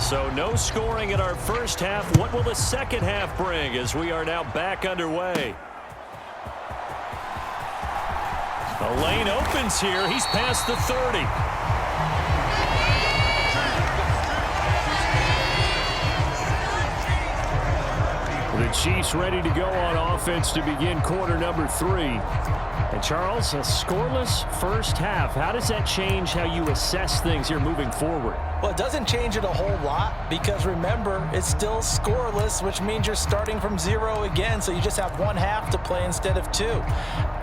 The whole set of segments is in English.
So no scoring in our first half. What will the second half bring as we are now back underway? The lane opens here. He's past the 30. The Chiefs ready to go on offense to begin quarter number 3. And Charles, a scoreless first half. How does that change how you assess things here moving forward? Well, it doesn't change it a whole lot because remember, it's still scoreless, which means you're starting from 0 again, so you just have one half to play instead of 2.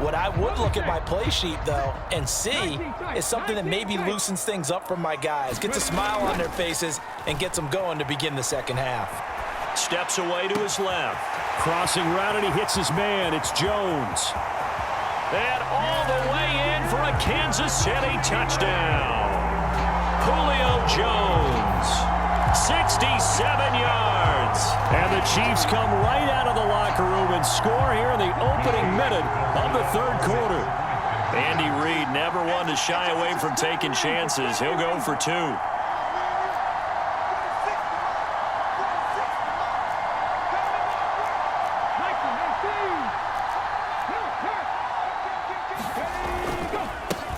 What I would look at my play sheet, though, and see is something that maybe loosens things up for my guys, gets a smile on their faces, and gets them going to begin the second half. Steps away to his left. Crossing route, and he hits his man. It's Jones. And all the way in for a Kansas City touchdown. Julio Jones, 67 yards. And the Chiefs come right out of the locker room and score here in the opening minute of the third quarter. Andy Reid never one to shy away from taking chances. He'll go for 2.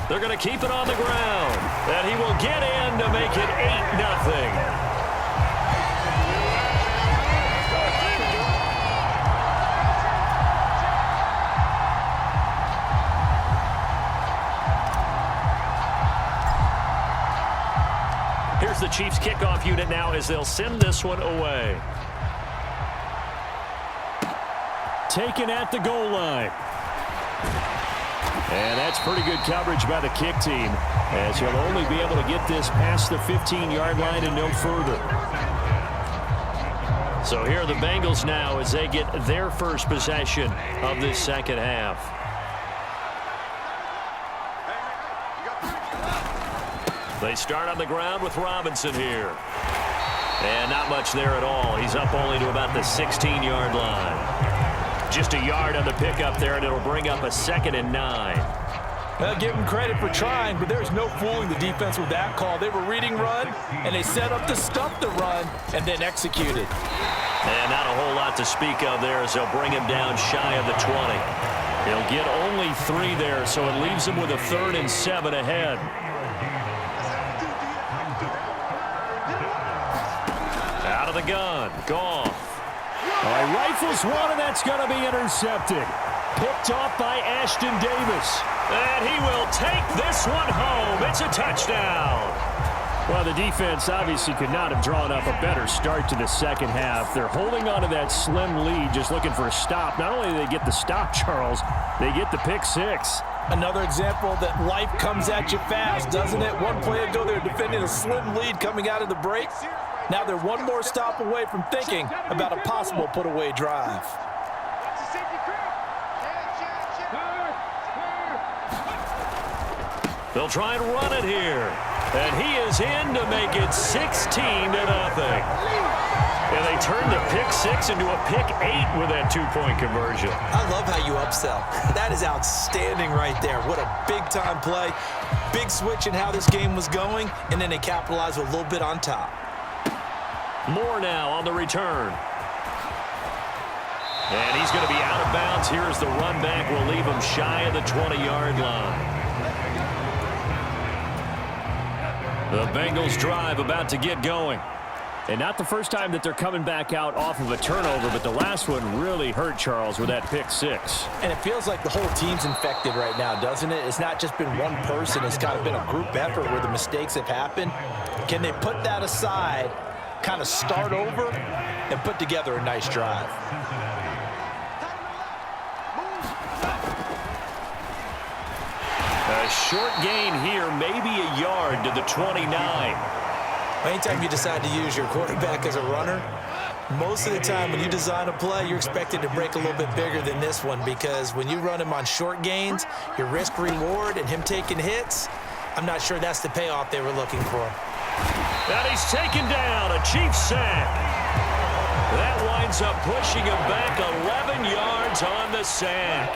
They're going to keep it on the ground. And he will get in to make it 8-0. Here's the Chiefs kickoff unit now as they'll send this one away. Taken at the goal line. And that's pretty good coverage by the kick team, as he'll only be able to get this past the 15-yard line and no further. So here are the Bengals now as they get their first possession of this second half. They start on the ground with Robinson here. And not much there at all. He's up only to about the 16-yard line. Just a yard on the pickup there, and it'll bring up a 2nd and 9. Well, give them credit for trying, but there's no fooling the defense with that call. They were reading run, and they set up to stop the run, and then executed. And not a whole lot to speak of there as they'll bring him down shy of the 20. He'll get only 3 there, so it leaves him with a 3rd and 7 ahead. Out of the gun, Goff. He rifles one, and that's going to be intercepted. Picked off by Ashton Davis. And he will take this one home. It's a touchdown. Well, the defense obviously could not have drawn up a better start to the second half. They're holding on to that slim lead, just looking for a stop. Not only do they get the stop, Charles, they get the pick 6. Another example that life comes at you fast, doesn't it? One play ago, they were defending a slim lead coming out of the break. Now they're one more stop away from thinking about a possible put-away drive. They'll try and run it here. And he is in to make it 16-0. And they turn the pick 6 into a pick 8 with that 2-point conversion. I love how you upsell. That is outstanding right there. What a big-time play. Big switch in how this game was going, and then they capitalize with a little bit on top. More now on the return. And he's going to be out of bounds. Here as the run back will leave him shy of the 20-yard line. The Bengals drive about to get going. And not the first time that they're coming back out off of a turnover, but the last one really hurt Charles with that pick 6. And it feels like the whole team's infected right now, doesn't it? It's not just been one person. It's kind of been a group effort where the mistakes have happened. Can they put that aside, kind of start over, and put together a nice drive? A short gain here, maybe a yard to the 29. Anytime you decide to use your quarterback as a runner, most of the time when you design a play, you're expected to break a little bit bigger than this one, because when you run him on short gains, your risk-reward and him taking hits, I'm not sure that's the payoff they were looking for. And he's taken down, a Chiefs sack. That winds up pushing him back 11 yards on the sack.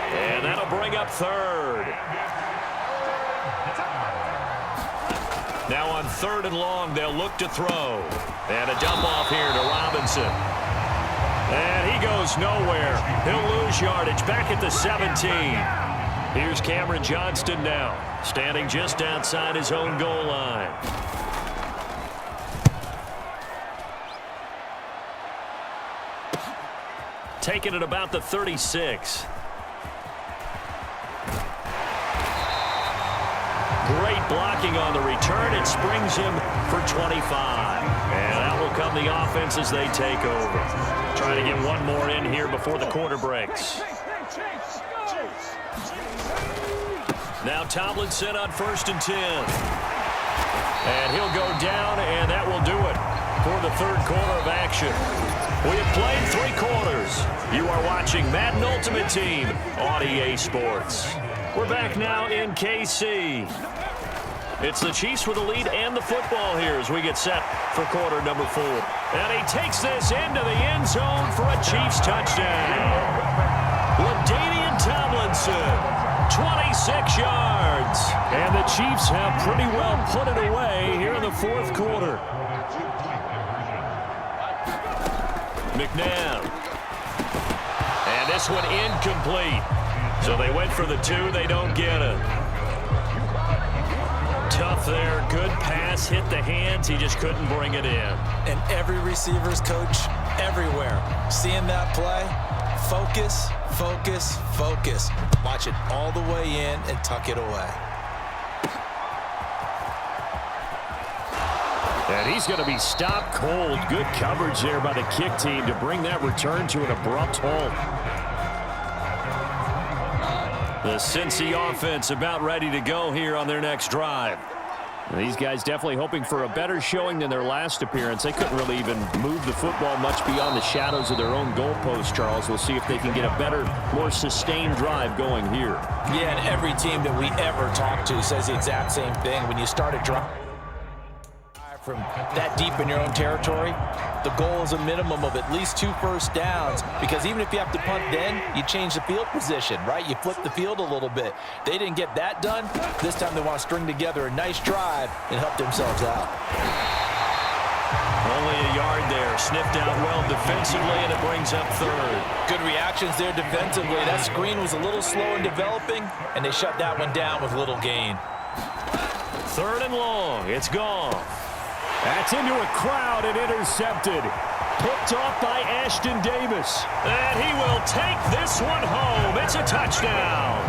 And that'll bring up 3rd. Now on 3rd and long, they'll look to throw. And a dump off here to Robinson. And he goes nowhere. He'll lose yardage back at the 17. Here's Cameron Johnston now, standing just outside his own goal line. Taking it about the 36. Great blocking on the return. It springs him for 25. And out will come the offense as they take over. Trying to get one more in here before the quarter breaks. Now Tomlinson on 1st and 10. And he'll go down, and that will do it for the 3rd quarter of action. We have played 3 quarters. You are watching Madden Ultimate Team on EA Sports. We're back now in KC. It's the Chiefs with the lead and the football here as we get set for quarter number 4. And he takes this into the end zone for a Chiefs touchdown. LaDainian Tomlinson, 26 yards. And the Chiefs have pretty well put it away here in the 4th quarter. McNabb. And this one incomplete. So they went for the 2. They don't get it. Tough there. Good pass. Hit the hands. He just couldn't bring it in. And every receiver's coach everywhere. Seeing that play, focus, focus, focus. Watch it all the way in and tuck it away. And he's going to be stopped cold. Good coverage there by the kick team to bring that return to an abrupt halt. The Cincy offense about ready to go here on their next drive. And these guys definitely hoping for a better showing than their last appearance. They couldn't really even move the football much beyond the shadows of their own goalpost, Charles. We'll see if they can get a better, more sustained drive going here. Yeah, and every team that we ever talk to says the exact same thing. When you start a drive from that deep in your own territory, the goal is a minimum of at least 2 first downs, because even if you have to punt then, you change the field position, right? You flip the field a little bit. They didn't get that done. This time they want to string together a nice drive and help themselves out. Only a yard there. Sniffed out well defensively, and it brings up 3rd. Good reactions there defensively. That screen was a little slow in developing, and they shut that one down with little gain. 3rd and long. It's gone. That's into a crowd and intercepted. Picked off by Ashton Davis. And he will take this one home. It's a touchdown.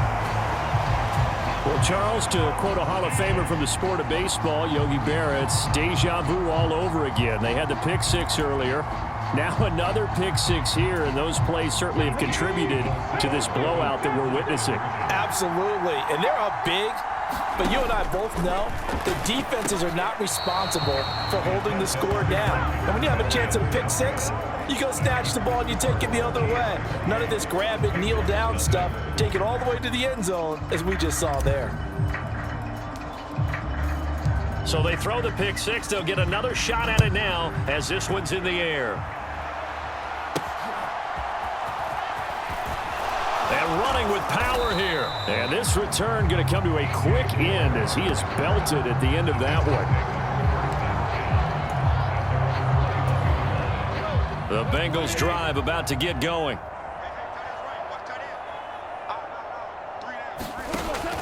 Well, Charles, to quote a Hall of Famer from the sport of baseball, Yogi Berra, it's deja vu all over again. They had the pick 6 earlier. Now another pick 6 here, and those plays certainly have contributed to this blowout that we're witnessing. Absolutely. And they're up big. But you and I both know the defenses are not responsible for holding the score down. And when you have a chance at a pick 6, you go snatch the ball and you take it the other way. None of this grab it, kneel down stuff. Take it all the way to the end zone, as we just saw there. So they throw the pick 6. They'll get another shot at it now as this one's in the air. And running with power here. And this return going to come to a quick end as he is belted at the end of that one. The Bengals drive about to get going.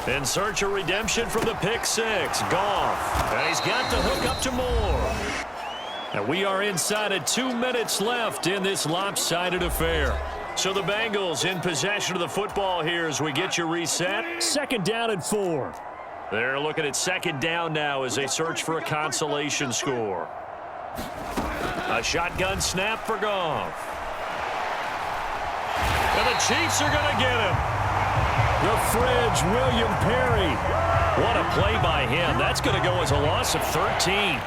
In search of redemption from the pick 6. Goff. And he's got the hook up to Moore. And we are inside of 2 minutes left in this lopsided affair. So the Bengals in possession of the football here as we get you reset. 2nd down and 4. They're looking at 2nd down now as they search for a consolation score. A shotgun snap for Goff. And the Chiefs are going to get him. The Fridge, William Perry. What a play by him. That's going to go as a loss of 13.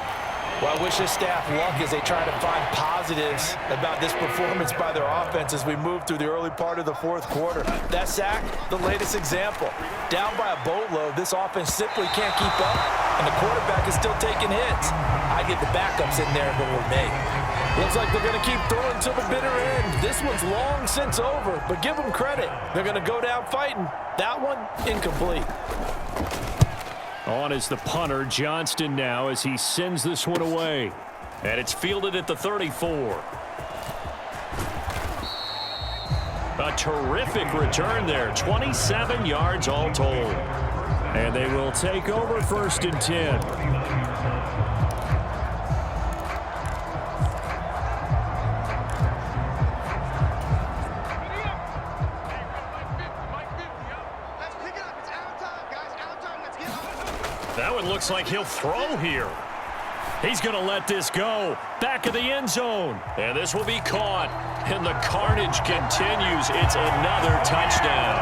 Well, I wish this staff luck as they try to find positives about this performance by their offense as we move through the early part of the 4th quarter. That sack, the latest example. Down by a boatload, this offense simply can't keep up, and the quarterback is still taking hits. I get the backups in there if it were me. Looks like they're going to keep throwing to the bitter end. This one's long since over, but give them credit. They're going to go down fighting. That one, incomplete. On is the punter, Johnston, now as he sends this one away. And it's fielded at the 34. A terrific return there. 27 yards all told. And they will take over 1st and 10. That one looks like he'll throw here. He's going to let this go. Back of the end zone. And this will be caught. And the carnage continues. It's another touchdown.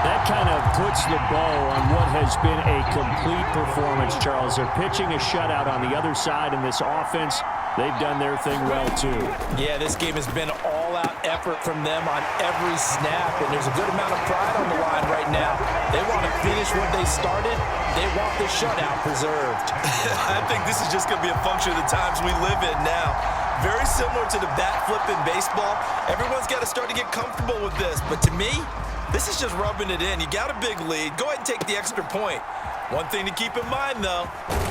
That kind of puts the bow on what has been a complete performance, Charles. They're pitching a shutout on the other side in this offense. They've done their thing well, too. Yeah, this game has been all-out effort from them on every snap, and there's a good amount of pride on the line right now. They want to finish what they started. They want the shutout preserved. I think this is just going to be a function of the times we live in now. Very similar to the bat flip in baseball. Everyone's got to start to get comfortable with this, but to me, this is just rubbing it in. You got a big lead. Go ahead and take the extra point. One thing to keep in mind, though,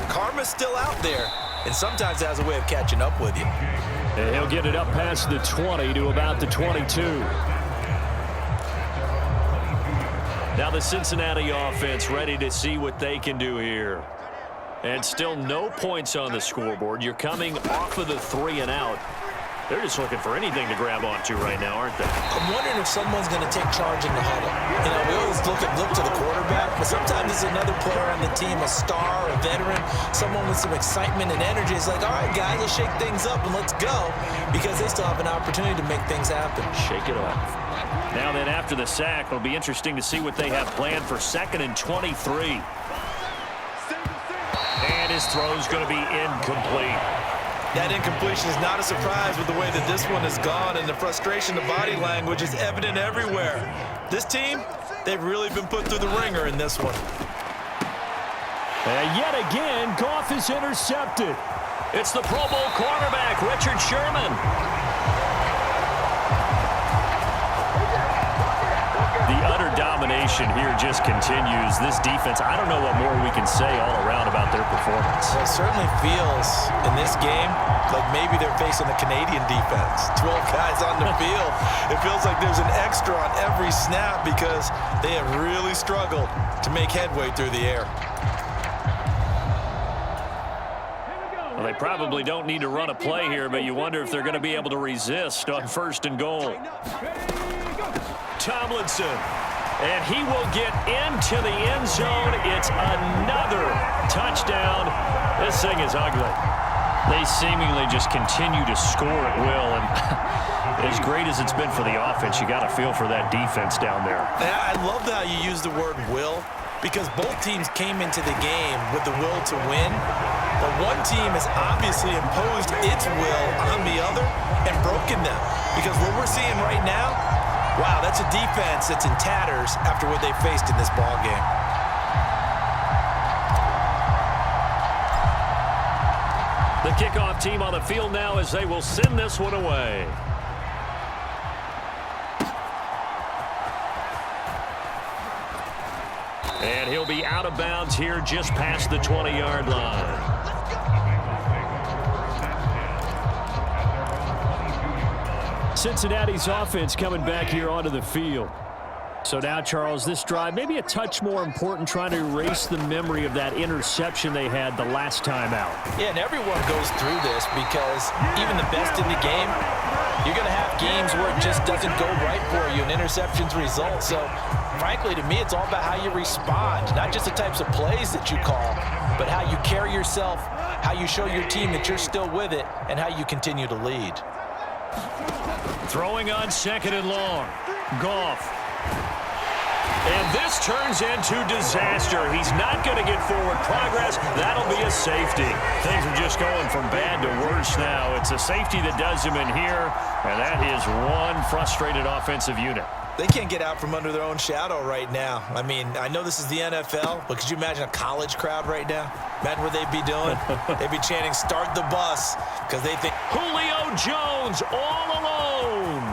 karma's still out there, and sometimes it has a way of catching up with you. And he'll get it up past the 20 to about the 22. Now the Cincinnati offense ready to see what they can do here. And still no points on the scoreboard. You're coming off of the 3 and out. They're just looking for anything to grab onto right now, aren't they? I'm wondering if someone's going to take charge in the huddle. You know, we always look to the quarterback, but sometimes it's another player on the team, a star, a veteran, someone with some excitement and energy. It's like, all right, guys, let's shake things up and let's go, because they still have an opportunity to make things happen. Shake it off. Now then, after the sack, it'll be interesting to see what they have planned for 2nd and 23. And his throw's going to be incomplete. That incompletion is not a surprise with the way that this one has gone, and the frustration, the body language is evident everywhere. This team, they've really been put through the ringer in this one. And yet again, Goff is intercepted. It's the Pro Bowl cornerback, Richard Sherman. The utter domination here just continues. This defense, I don't know what more we can say all around about their performance. Well, it certainly feels in this game like maybe they're facing the Canadian defense. 12 guys on the field. It feels like there's an extra on every snap because they have really struggled to make headway through the air. Well, they probably don't need to run a play here, but you wonder if they're going to be able to resist on 1st and goal. Tomlinson, and he will get into the end zone. It's another touchdown. This thing is ugly. They seemingly just continue to score at will, and as great as it's been for the offense, you got to feel for that defense down there. I love how you use the word will, because both teams came into the game with the will to win, but one team has obviously imposed its will on the other and broken them, because what we're seeing right now, wow, that's a defense that's in tatters after what they faced in this ball game. The kickoff team on the field now as they will send this one away. And he'll be out of bounds here just past the 20-yard line. Cincinnati's offense coming back here onto the field. So now, Charles, this drive maybe a touch more important, trying to erase the memory of that interception they had the last time out. Yeah, and everyone goes through this because even the best in the game, you're going to have games where it just doesn't go right for you and interceptions result. So, frankly, to me, it's all about how you respond, not just the types of plays that you call, but how you carry yourself, how you show your team that you're still with it, and how you continue to lead. Throwing on 2nd and long. Goff. And this turns into disaster. He's not going to get forward progress. That'll be a safety. Things are just going from bad to worse now. It's a safety that does him in here, and that is one frustrated offensive unit. They can't get out from under their own shadow right now. I mean, I know this is the NFL, but could you imagine a college crowd right now? Imagine what they'd be doing. They'd be chanting, "Start the bus," because they think Julio Jones all alone.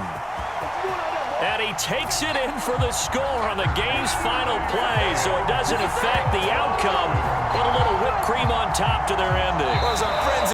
And he takes it in for the score on the game's final play, so it doesn't affect the outcome, but a little whipped cream on top to their ending. Well, as our friends